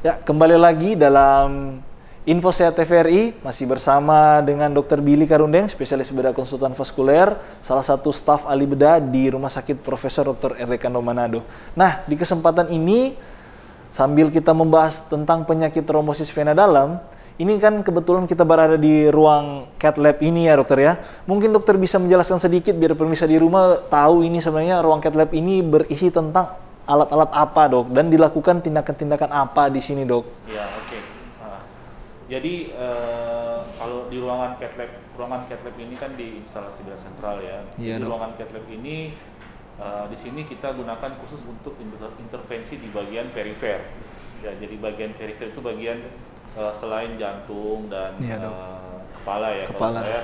Ya, kembali lagi dalam Info Sehat TVRI, masih bersama dengan Dr. Billy Karundeng, spesialis bedah konsultan vaskuler, salah satu staf ahli bedah di Rumah Sakit Profesor Dr. R. Kando Manado. Nah, di kesempatan ini, sambil kita membahas tentang penyakit trombosis vena dalam, ini kan kebetulan kita berada di ruang cath lab ini ya dokter ya. Mungkin dokter bisa menjelaskan sedikit biar pemirsa di rumah tahu ini sebenarnya ruang cath lab ini berisi tentang alat-alat apa dok, dan dilakukan tindakan-tindakan apa di sini dok? Ya, oke. Jadi kalau di ruangan cath lab ini kan di instalasi bedah sentral ya. Iya, di dok. ruangan cath lab ini di sini kita gunakan khusus untuk intervensi di bagian perifer. Ya, jadi bagian perifer itu bagian selain jantung dan Iya, dok. kepala ya. Kepala. Kalau saya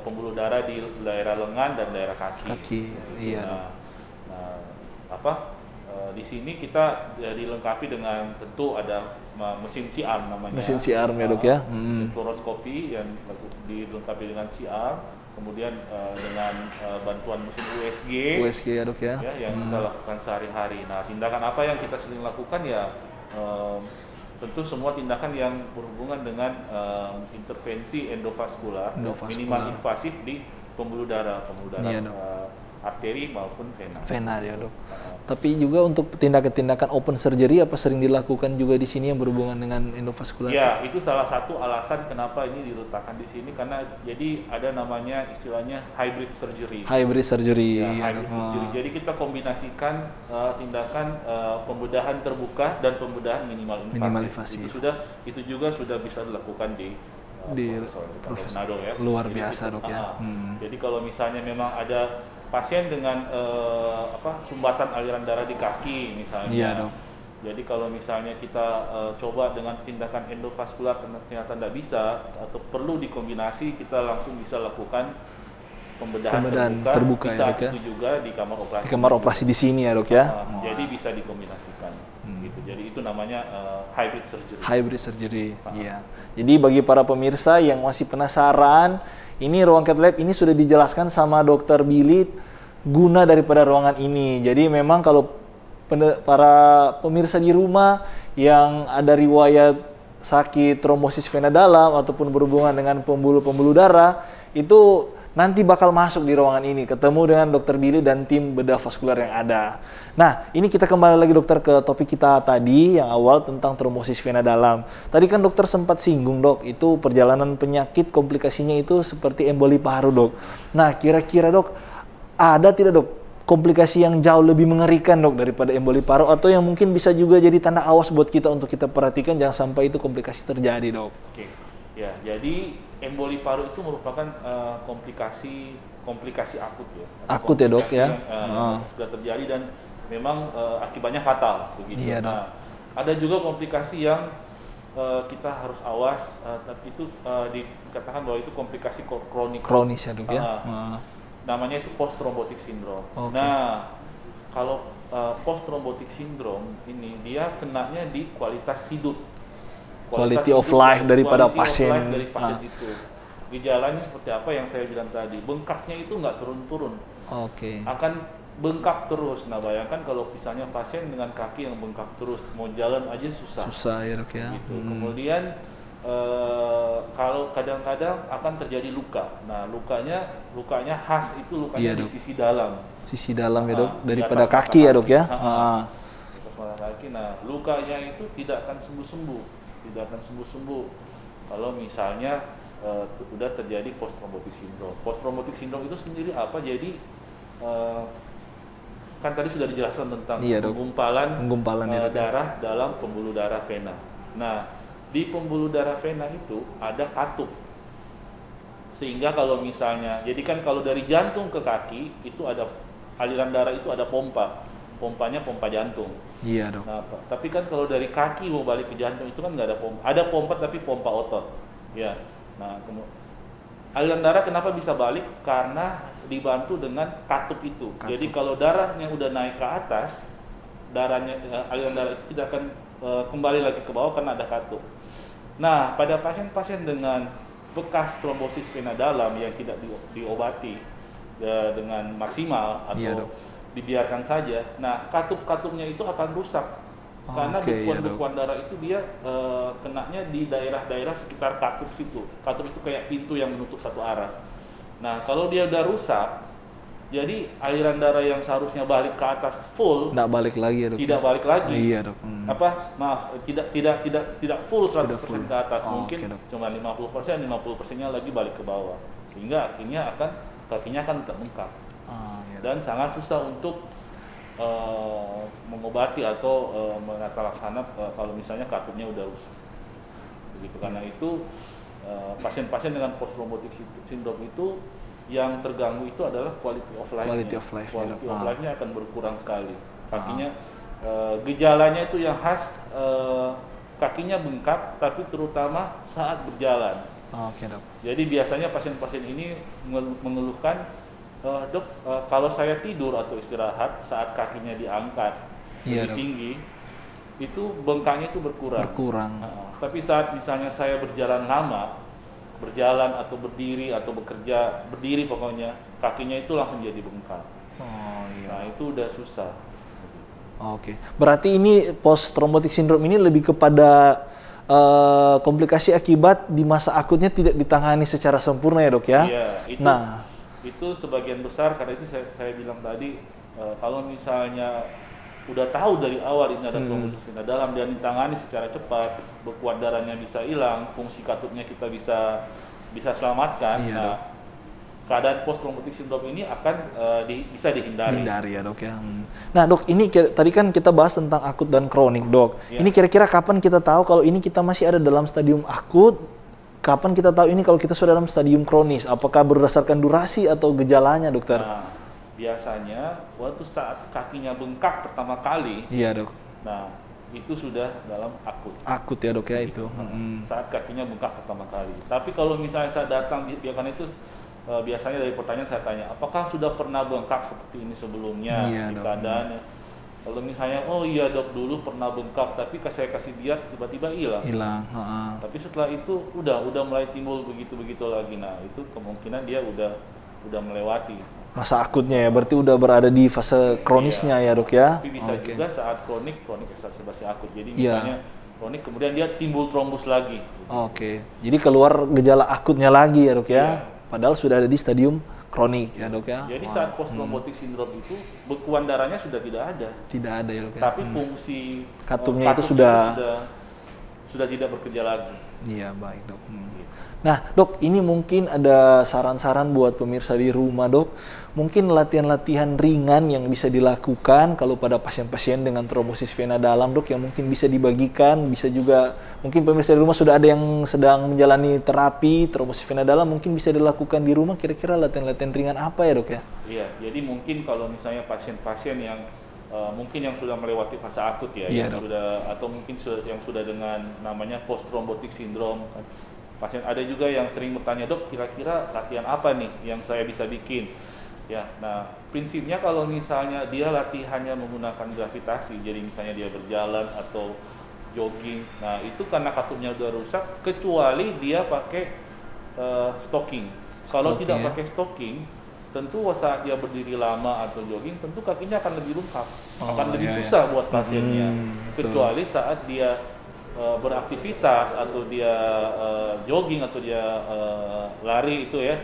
pembuluh darah di daerah lengan dan daerah kaki. Kaki, iya dok. Di sini kita dilengkapi dengan tentu ada mesin C-arm namanya. Mesin C-arm ya dok ya. Fluoroskopi yang dilengkapi dengan C-arm, kemudian dengan bantuan mesin USG ya dok ya. yang kita lakukan sehari-hari. Nah, tindakan apa yang kita sering lakukan ya tentu semua tindakan yang berhubungan dengan intervensi endovaskular, minimal invasif di pembuluh darah Iya, arteri maupun vena. Vena ya dok. Tapi juga untuk tindakan-tindakan open surgery apa sering dilakukan juga di sini yang berhubungan dengan endovaskular? Ya, itu salah satu alasan kenapa ini diletakkan di sini, karena jadi ada namanya istilahnya hybrid surgery. Hybrid surgery. Ya, hybrid surgery. Jadi kita kombinasikan tindakan pembedahan terbuka dan pembedahan minimal invasif. Itu juga sudah bisa dilakukan di Profesor Manado ya. Luar biasa dok ya. Jadi kalau misalnya memang ada pasien dengan sumbatan aliran darah di kaki misalnya. Iya dok. Jadi kalau misalnya kita coba dengan tindakan endovaskular ternyata tidak bisa atau perlu dikombinasi, kita langsung bisa lakukan pembedahan terbuka bisa ya, itu juga di kamar operasi. Di kamar operasi di sini ya dok ya. Jadi bisa dikombinasikan. Gitu. Jadi itu namanya hybrid surgery. Hybrid surgery. Iya. Jadi bagi para pemirsa yang masih penasaran, ini ruang cath lab ini sudah dijelaskan sama Dr. Billy guna daripada ruangan ini. Jadi memang kalau para pemirsa di rumah yang ada riwayat sakit trombosis vena dalam ataupun berhubungan dengan pembuluh-pembuluh darah, itu nanti bakal masuk di ruangan ini, ketemu dengan Dr. Billy dan tim bedah vaskular yang ada. Nah, ini kita kembali lagi dokter ke topik kita tadi yang awal tentang trombosis vena dalam. Tadi kan dokter sempat singgung dok, itu perjalanan penyakit komplikasinya itu seperti emboli paru dok. Nah, kira-kira dok, ada tidak dok komplikasi yang jauh lebih mengerikan dok daripada emboli paru, atau yang mungkin bisa juga jadi tanda awas buat kita untuk kita perhatikan jangan sampai itu komplikasi terjadi dok? Oke. Ya, jadi emboli paru itu merupakan komplikasi akut ya. Akut ya dok ya. Sudah terjadi dan memang akibatnya fatal begitu. Iya, dok. Nah, ada juga komplikasi yang kita harus awas, tapi itu dikatakan bahwa itu komplikasi kronik. Kronis ya dok ya. Namanya itu post thrombotic syndrome. Okay. Nah, kalau post thrombotic syndrome ini dia kenanya di kualitas hidup. Quality of life daripada pasien. Itu. Gejalanya seperti apa yang saya bilang tadi, bengkaknya itu nggak turun-turun. Oke. Akan bengkak terus. Nah, bayangkan kalau misalnya pasien dengan kaki yang bengkak terus, mau jalan aja susah. Susah ya dok ya. Gitu. Kemudian kalau kadang-kadang akan terjadi luka. Nah, lukanya khas itu lukanya di sisi dalam. Sisi dalam ya dok, daripada kaki ya dok ya. Atas mata kaki. Nah, lukanya itu tidak akan sembuh-sembuh. Kalau misalnya sudah terjadi post thrombotic syndrome. Post thrombotic syndrome itu sendiri apa? Jadi kan tadi sudah dijelaskan tentang penggumpalan darah dalam pembuluh darah vena. Nah, di pembuluh darah vena itu ada katup. Sehingga kalau misalnya, jadi kan kalau dari jantung ke kaki itu ada aliran darah, itu ada pompa. Pompanya pompa jantung. Iya dok. Nah, tapi kan kalau dari kaki mau balik ke jantung itu kan nggak ada pompa. Ada pompa tapi pompa otot. Ya. Nah, aliran darah kenapa bisa balik? Karena dibantu dengan katup itu. Jadi kalau darahnya udah naik ke atas, aliran darah itu tidak akan kembali lagi ke bawah karena ada katup. Nah, pada pasien-pasien dengan bekas trombosis vena dalam yang tidak diobati dengan maksimal atau dibiarkan saja, nah katup-katupnya itu akan rusak Karena Oke, ya, Dok. bekuan darah itu dia kenanya di daerah-daerah sekitar katup situ. Katup itu kayak pintu yang menutup satu arah. Nah, kalau dia udah rusak, jadi aliran darah yang seharusnya balik ke atas full, Nggak balik lagi ya, Dok? tidak balik lagi. Iya, Dok. Tidak full 100% full. ke atas. Mungkin Oke, Dok. cuma 50%nya lagi balik ke bawah. Sehingga kakinya akan tetap bengkak. Iya. Dan sangat susah untuk mengobati atau menata laksana kalau misalnya katupnya udah rusak. Begitu. Karena itu pasien-pasien dengan post thrombotic syndrome itu yang terganggu itu adalah quality of life-nya. Quality of life-nya akan berkurang sekali. Kakinya gejalanya itu yang khas kakinya bengkak, tapi terutama saat berjalan. Oke, Dok. Jadi biasanya pasien-pasien ini mengeluhkan, dok, kalau saya tidur atau istirahat saat kakinya diangkat lebih tinggi, itu bengkaknya itu berkurang. Tapi saat misalnya saya berjalan lama, berjalan atau berdiri atau bekerja, berdiri pokoknya, kakinya itu langsung jadi bengkak. Nah, itu udah susah. Oke. Berarti ini post thrombotic syndrome ini lebih kepada komplikasi akibat di masa akutnya tidak ditangani secara sempurna ya, Dok ya? Iya, itu sebagian besar, karena itu saya bilang tadi, kalau misalnya udah tahu dari awal ini ada trombosis vena dalam dan ditangani secara cepat, bekuan darahnya bisa hilang, fungsi katupnya kita bisa selamatkan. Iya, Dok. Keadaan post thrombotic syndrome ini akan bisa dihindari. Ya, Dok ya. Nah, Dok, ini tadi kan kita bahas tentang akut dan kronik, Dok. Ya. Ini kira-kira kapan kita tahu kalau ini kita masih ada dalam stadium akut? Kapan kita tahu ini kalau kita sudah dalam stadium kronis? Apakah berdasarkan durasi atau gejalanya, Dokter? Nah, biasanya waktu saat kakinya bengkak pertama kali, Iya, Dok. nah itu sudah dalam akut. Akut ya, Dok ya, itu. Saat kakinya bengkak pertama kali. Tapi kalau misalnya saya datang, karena itu biasanya dari pertanyaan saya tanya, apakah sudah pernah bengkak seperti ini sebelumnya? Iya, di Dok. keadaannya. Kalau misalnya, oh iya dok, dulu pernah bengkak, tapi saya kasih diet tiba-tiba hilang. Tapi setelah itu udah mulai timbul begitu lagi. Nah, itu kemungkinan dia udah melewati masa akutnya ya, berarti udah berada di fase kronisnya ya, Dok ya? Tapi bisa juga saat kronik exacerbasi akut. Jadi misalnya kronik kemudian dia timbul trombus lagi. Oke. Jadi keluar gejala akutnya lagi ya, Dok ya? Padahal sudah ada di stadium kronik ya, Dok ya? Jadi saat post thrombotic syndrome itu bekuan darahnya sudah tidak ada. Tidak ada ya, Dok ya? Tapi fungsi katupnya itu sudah tidak bekerja lagi. Iya, baik, Dok. Nah, Dok, ini mungkin ada saran-saran buat pemirsa di rumah, Dok. Mungkin latihan-latihan ringan yang bisa dilakukan kalau pada pasien-pasien dengan trombosis vena dalam, Dok, yang mungkin bisa dibagikan, bisa juga mungkin pemirsa di rumah sudah ada yang sedang menjalani terapi trombosis vena dalam, mungkin bisa dilakukan di rumah. Kira-kira latihan-latihan ringan apa ya, Dok ya? Iya, jadi mungkin kalau misalnya pasien-pasien yang mungkin yang sudah melewati fase akut ya, atau mungkin yang sudah dengan namanya post thrombotic syndrome. Pasien ada juga yang sering bertanya, dok, kira-kira latihan apa nih yang saya bisa bikin? Ya, nah prinsipnya kalau misalnya dia latihannya menggunakan gravitasi, jadi misalnya dia berjalan atau jogging, nah itu karena katupnya udah rusak, kecuali dia pakai stocking. Kalau tidak pakai stocking, tentu saat dia berdiri lama atau jogging, tentu kakinya akan lebih bengkak, akan lebih susah buat pasiennya. Kecuali saat dia beraktivitas atau dia jogging atau dia lari itu ya,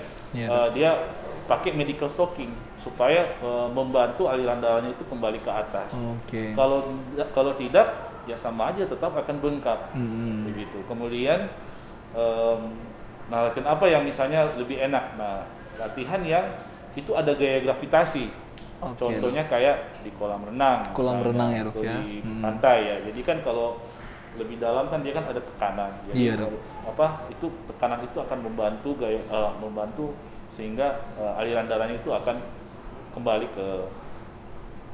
dia pakai medical stocking supaya membantu aliran darahnya itu kembali ke atas. Kalau tidak, ya sama aja tetap akan bengkak. Begitu. Kemudian latihan apa yang misalnya lebih enak? Nah, latihan yang itu ada gaya gravitasi. Contohnya kayak di kolam renang. Ya, Dok, ya. Di pantai ya. Jadi kan kalau lebih dalam kan dia kan ada tekanan. Jadi itu tekanan itu akan membantu sehingga aliran darahnya itu akan kembali ke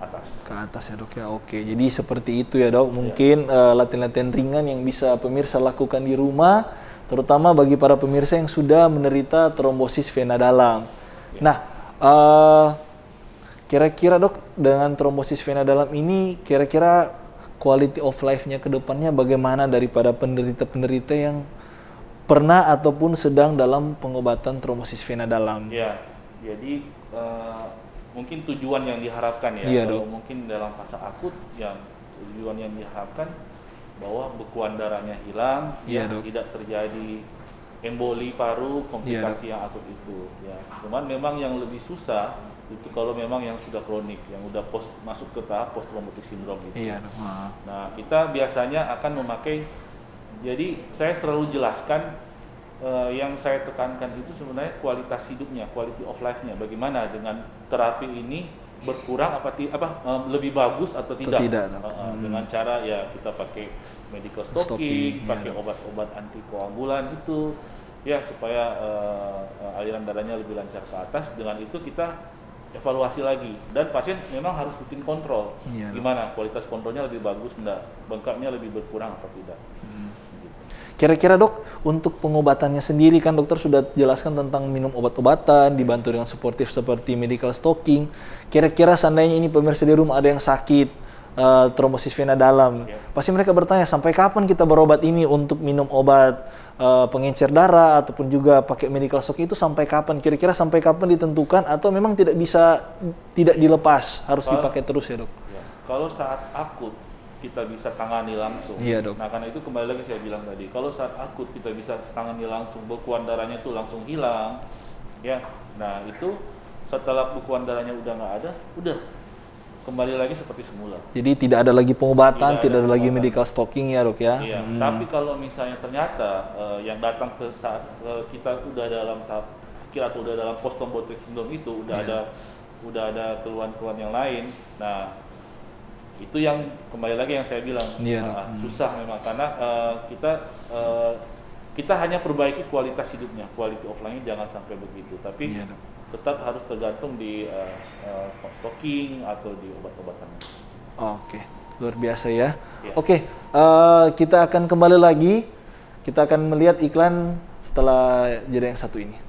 atas. Ke atas ya, Dok ya. Oke. Jadi seperti itu ya, Dok. Mungkin latihan-latihan ringan yang bisa pemirsa lakukan di rumah, terutama bagi para pemirsa yang sudah menderita trombosis vena dalam. Nah, kira-kira, Dok, dengan trombosis vena dalam ini kira-kira quality of life-nya ke depannya bagaimana daripada penderita-penderita yang pernah ataupun sedang dalam pengobatan trombosis vena dalam? Ya, jadi mungkin tujuan yang diharapkan ya, kalau mungkin dalam fase akut yang tujuan yang diharapkan bahwa bekuan darahnya hilang, tidak terjadi emboli paru, komplikasi yang akut itu. Ya, cuman memang yang lebih susah itu kalau memang yang sudah kronik, yang udah masuk ke tahap post traumatic syndrome gitu. Nah, kita biasanya akan memakai, jadi saya selalu jelaskan yang saya tekankan itu sebenarnya kualitas hidupnya, quality of life-nya. Bagaimana dengan terapi ini berkurang lebih bagus atau tidak? Dengan cara ya kita pakai medical stocking, pakai obat-obat antikoagulan itu ya supaya aliran darahnya lebih lancar ke atas. Dengan itu kita evaluasi lagi, dan pasien memang harus rutin kontrol gimana kualitas kontrolnya lebih bagus enggak, bengkaknya lebih berkurang atau tidak. Kira-kira dok, untuk pengobatannya sendiri kan dokter sudah jelaskan tentang minum obat-obatan, dibantu dengan suportif seperti medical stocking. Kira-kira seandainya ini pemirsa di rumah ada yang sakit trombosis vena dalam, pasti mereka bertanya sampai kapan kita berobat ini untuk minum obat pengencer darah ataupun juga pakai medical stocking itu sampai kapan? Kira-kira sampai kapan ditentukan atau memang tidak dilepas, harus dipakai terus ya dok? Kalau saat akut kita bisa tangani langsung. Nah, karena itu kembali lagi saya bilang tadi, kalau saat akut kita bisa tangani langsung, bekuan darahnya itu langsung hilang, ya. Nah, itu setelah bekuan darahnya udah nggak ada, udah kembali lagi seperti semula. Jadi tidak ada lagi pengobatan, tidak ada lagi medical stocking ya dok ya. Iya. Tapi kalau misalnya ternyata yang datang ke saat kita udah dalam tahap akhir atau udah dalam post traumatic syndrome itu udah ada keluhan-keluhan yang lain. Nah, itu yang kembali lagi yang saya bilang susah memang karena kita hanya perbaiki kualitas hidupnya, quality of life-nya jangan sampai begitu, tapi tetap harus tergantung di stocking atau di obat-obatan. Oke, luar biasa ya. Oke, kita akan kembali lagi, kita akan melihat iklan setelah jeda yang satu ini.